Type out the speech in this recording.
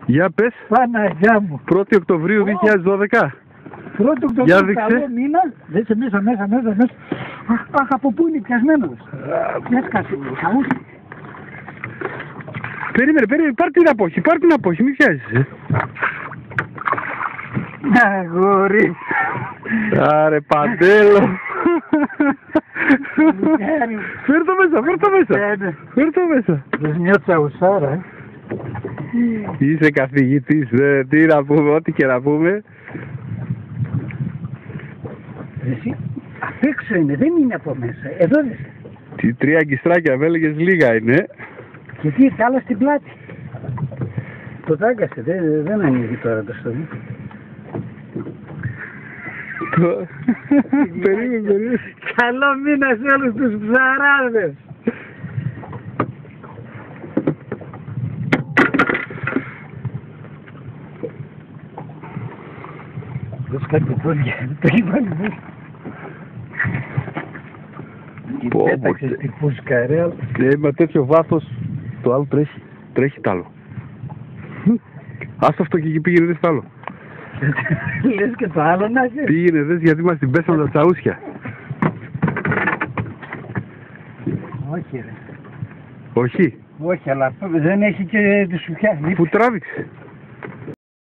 Για πες. Παναγιά μου. 1η Οκτωβρίου 2012. 1η Οκτωβρίου, καλό μήνα. Δέσε μέσα. Αχ, από πού είναι πιασμένος. Έσκασε. Περίμενε, πάρ' την απόχη, μην πιάζεις. Αγόρι. Άρε Παντέλο. Φέρ' το μέσα. Δες μια τσαουσάρα, Είσαι καθηγητής, τι να πούμε, ό,τι και να πούμε. Εσύ, απ' έξω είναι, δεν είναι από μέσα. Εδώ δες. Τι 3 αγκιστράκια με έλεγες λίγα είναι. Και τι ήρθε άλλα στην πλάτη. Το δάγκασε, δεν ανοίγει τώρα το στόμα. Περίμενε. Καλό μήνα σε όλους τους ψαράδες. Δες κάτι πόδια, το έχει βάλει μέσα. Και πέταξες την φούσκα, ρε. Με τέτοιο βάθος το άλλο τρέχει τ' άλλο. Άστο αυτό και εκεί πήγαινε δες τ' άλλο. Λες και το άλλο να είσαι. Πήγαινε δες γιατί μας την πέσαμε τα τσαούσια. Όχι ρε. Όχι. Όχι, αλλά δεν έχει και τη σουχιά. Πού τράβηξε.